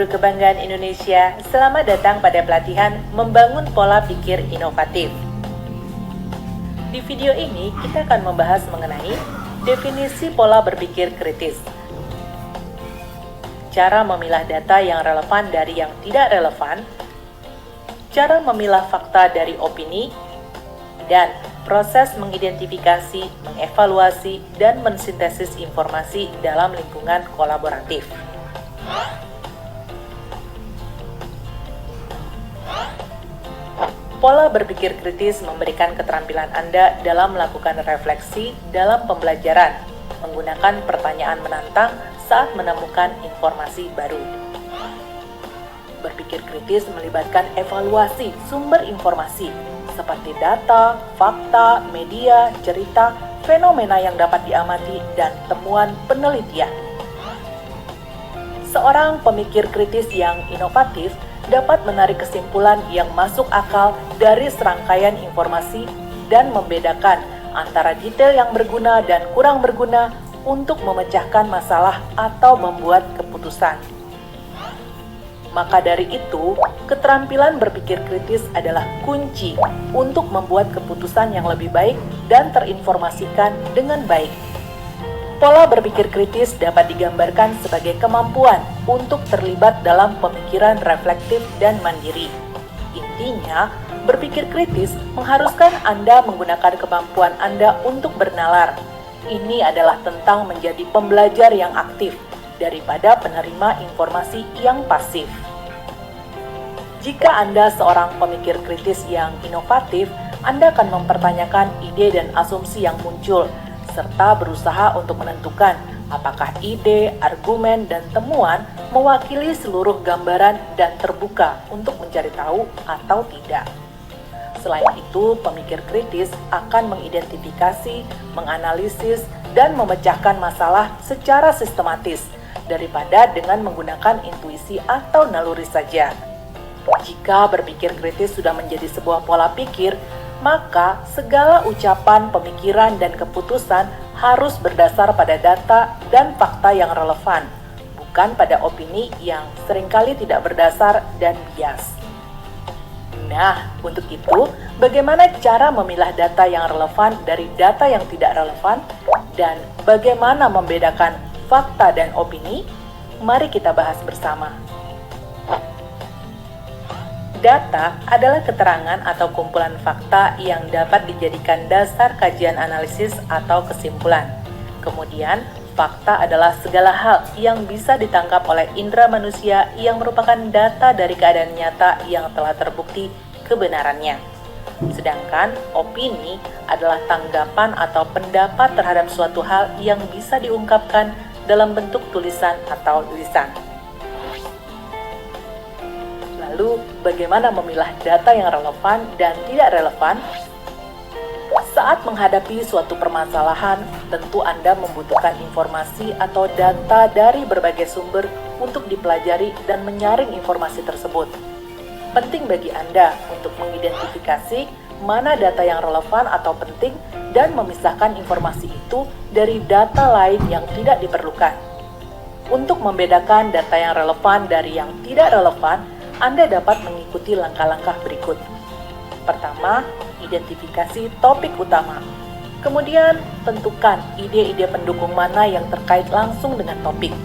guru kebanggaan Indonesia. Selamat datang pada pelatihan Membangun Pola Pikir Inovatif. Di video ini, kita akan membahas mengenai definisi pola berpikir kritis, cara memilah data yang relevan dari yang tidak relevan, cara memilah fakta dari opini, dan proses mengidentifikasi, mengevaluasi, dan mensintesis informasi dalam lingkungan kolaboratif. Pola berpikir kritis memberikan keterampilan Anda dalam melakukan refleksi dalam pembelajaran, menggunakan pertanyaan menantang saat menemukan informasi baru. Berpikir kritis melibatkan evaluasi sumber informasi, seperti data, fakta, media, cerita, fenomena yang dapat diamati, dan temuan penelitian. Seorang pemikir kritis yang inovatif dapat menarik kesimpulan yang masuk akal dari serangkaian informasi dan membedakan antara detail yang berguna dan kurang berguna untuk memecahkan masalah atau membuat keputusan. Maka dari itu, keterampilan berpikir kritis adalah kunci untuk membuat keputusan yang lebih baik dan terinformasikan dengan baik. Pola berpikir kritis dapat digambarkan sebagai kemampuan untuk terlibat dalam pemikiran reflektif dan mandiri. Intinya, berpikir kritis mengharuskan Anda menggunakan kemampuan Anda untuk bernalar. Ini adalah tentang menjadi pembelajar yang aktif daripada penerima informasi yang pasif. Jika Anda seorang pemikir kritis yang inovatif, Anda akan mempertanyakan ide dan asumsi yang muncul, serta berusaha untuk menentukan apakah ide, argumen, dan temuan mewakili seluruh gambaran dan terbuka untuk mencari tahu atau tidak. Selain itu, pemikir kritis akan mengidentifikasi, menganalisis, dan memecahkan masalah secara sistematis daripada dengan menggunakan intuisi atau naluri saja. Jika berpikir kritis sudah menjadi sebuah pola pikir, maka segala ucapan, pemikiran, dan keputusan harus berdasar pada data dan fakta yang relevan, bukan pada opini yang seringkali tidak berdasar dan bias. Nah, untuk itu, bagaimana cara memilah data yang relevan dari data yang tidak relevan, dan bagaimana membedakan fakta dan opini? Mari kita bahas bersama. Data adalah keterangan atau kumpulan fakta yang dapat dijadikan dasar kajian analisis atau kesimpulan. Kemudian, fakta adalah segala hal yang bisa ditangkap oleh indera manusia yang merupakan data dari keadaan nyata yang telah terbukti kebenarannya. Sedangkan opini adalah tanggapan atau pendapat terhadap suatu hal yang bisa diungkapkan dalam bentuk tulisan atau lisan. Lalu, bagaimana memilah data yang relevan dan tidak relevan? Saat menghadapi suatu permasalahan, tentu Anda membutuhkan informasi atau data dari berbagai sumber untuk dipelajari dan menyaring informasi tersebut. Penting bagi Anda untuk mengidentifikasi mana data yang relevan atau penting dan memisahkan informasi itu dari data lain yang tidak diperlukan. Untuk membedakan data yang relevan dari yang tidak relevan, Anda dapat mengikuti langkah-langkah berikut. Pertama, identifikasi topik utama. Kemudian, tentukan ide-ide pendukung mana yang terkait langsung dengan topik.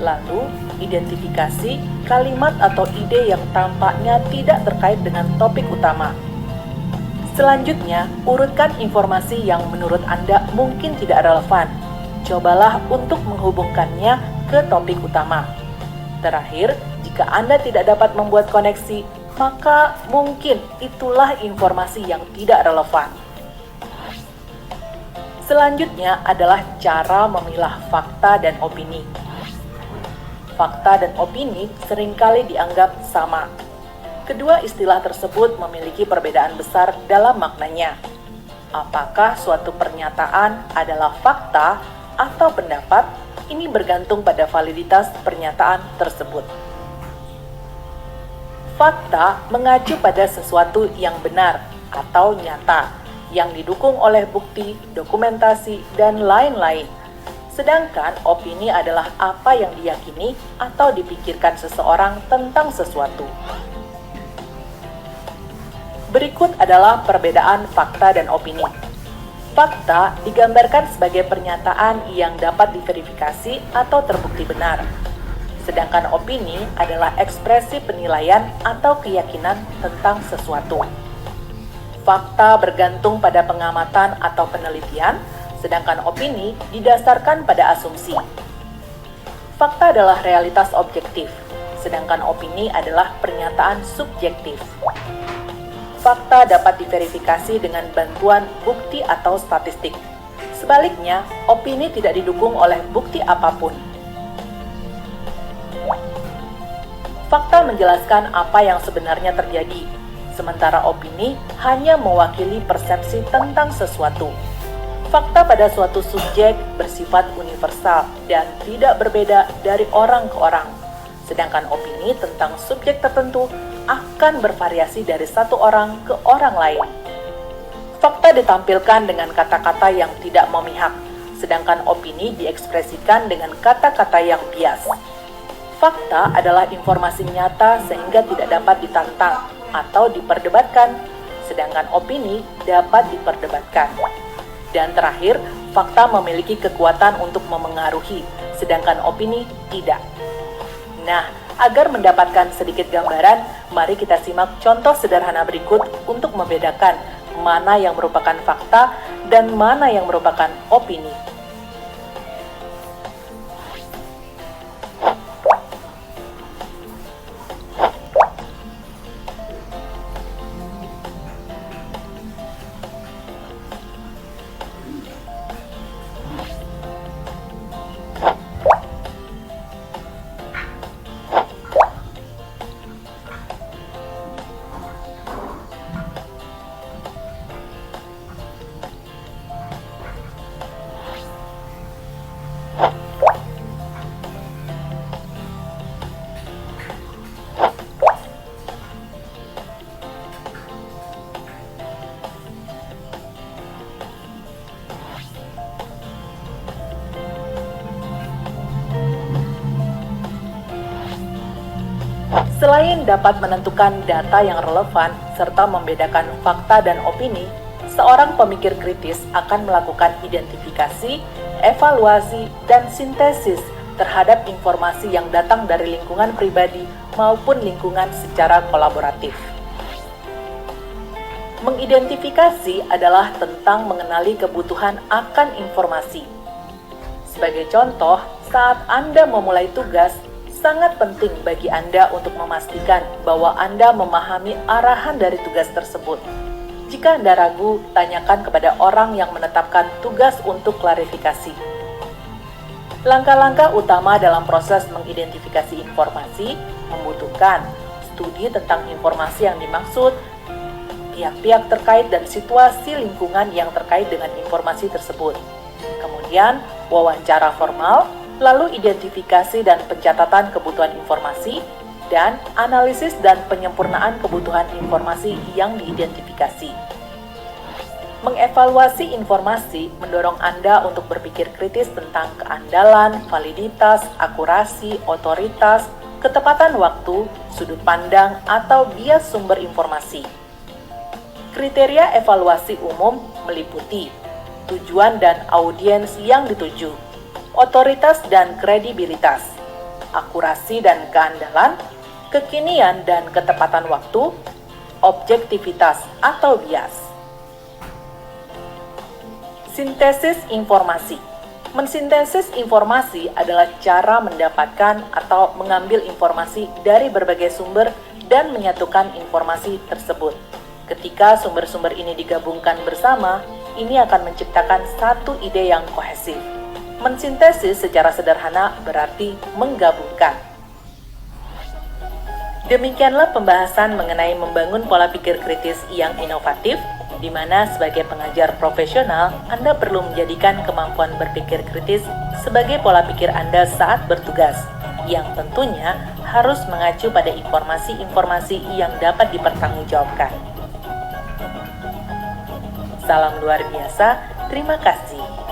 Lalu, identifikasi kalimat atau ide yang tampaknya tidak terkait dengan topik utama. Selanjutnya, urutkan informasi yang menurut Anda mungkin tidak relevan. Cobalah untuk menghubungkannya ke topik utama. Terakhir, jika Anda tidak dapat membuat koneksi, maka mungkin itulah informasi yang tidak relevan. Selanjutnya adalah cara memilah fakta dan opini. Fakta dan opini seringkali dianggap sama. Kedua istilah tersebut memiliki perbedaan besar dalam maknanya. Apakah suatu pernyataan adalah fakta atau pendapat? Ini bergantung pada validitas pernyataan tersebut. Fakta mengacu pada sesuatu yang benar atau nyata, yang didukung oleh bukti, dokumentasi, dan lain-lain. Sedangkan opini adalah apa yang diyakini atau dipikirkan seseorang tentang sesuatu. Berikut adalah perbedaan fakta dan opini. Fakta digambarkan sebagai pernyataan yang dapat diverifikasi atau terbukti benar. Sedangkan opini adalah ekspresi penilaian atau keyakinan tentang sesuatu. Fakta bergantung pada pengamatan atau penelitian, sedangkan opini didasarkan pada asumsi. Fakta adalah realitas objektif, sedangkan opini adalah pernyataan subjektif. Fakta dapat diverifikasi dengan bantuan bukti atau statistik. Sebaliknya, opini tidak didukung oleh bukti apapun. Fakta menjelaskan apa yang sebenarnya terjadi, sementara opini hanya mewakili persepsi tentang sesuatu. Fakta pada suatu subjek bersifat universal dan tidak berbeda dari orang ke orang, sedangkan opini tentang subjek tertentu akan bervariasi dari satu orang ke orang lain. Fakta ditampilkan dengan kata-kata yang tidak memihak, sedangkan opini diekspresikan dengan kata-kata yang bias. Fakta adalah informasi nyata sehingga tidak dapat ditantang atau diperdebatkan, sedangkan opini dapat diperdebatkan. Dan terakhir, fakta memiliki kekuatan untuk memengaruhi, sedangkan opini tidak. Nah, agar mendapatkan sedikit gambaran, mari kita simak contoh sederhana berikut untuk membedakan mana yang merupakan fakta dan mana yang merupakan opini. Selain dapat menentukan data yang relevan serta membedakan fakta dan opini, seorang pemikir kritis akan melakukan identifikasi, evaluasi, dan sintesis terhadap informasi yang datang dari lingkungan pribadi maupun lingkungan secara kolaboratif. Mengidentifikasi adalah tentang mengenali kebutuhan akan informasi. Sebagai contoh, saat Anda memulai tugas, sangat penting bagi Anda untuk memastikan bahwa Anda memahami arahan dari tugas tersebut. Jika Anda ragu, tanyakan kepada orang yang menetapkan tugas untuk klarifikasi. Langkah-langkah utama dalam proses mengidentifikasi informasi membutuhkan studi tentang informasi yang dimaksud, pihak-pihak terkait dan situasi lingkungan yang terkait dengan informasi tersebut. Kemudian, wawancara formal, lalu identifikasi dan pencatatan kebutuhan informasi, dan analisis dan penyempurnaan kebutuhan informasi yang diidentifikasi. Mengevaluasi informasi mendorong Anda untuk berpikir kritis tentang keandalan, validitas, akurasi, otoritas, ketepatan waktu, sudut pandang, atau bias sumber informasi. Kriteria evaluasi umum meliputi tujuan dan audiens yang dituju, otoritas dan kredibilitas, akurasi dan keandalan, kekinian dan ketepatan waktu, objektivitas atau bias. Sintesis informasi. Mensintesis informasi adalah cara mendapatkan atau mengambil informasi dari berbagai sumber dan menyatukan informasi tersebut. Ketika sumber-sumber ini digabungkan bersama, ini akan menciptakan satu ide yang kohesif. Mensintesis secara sederhana berarti menggabungkan. Demikianlah pembahasan mengenai membangun pola pikir kritis yang inovatif, di mana sebagai pengajar profesional, Anda perlu menjadikan kemampuan berpikir kritis sebagai pola pikir Anda saat bertugas, yang tentunya harus mengacu pada informasi-informasi yang dapat dipertanggungjawabkan. Salam luar biasa, terima kasih.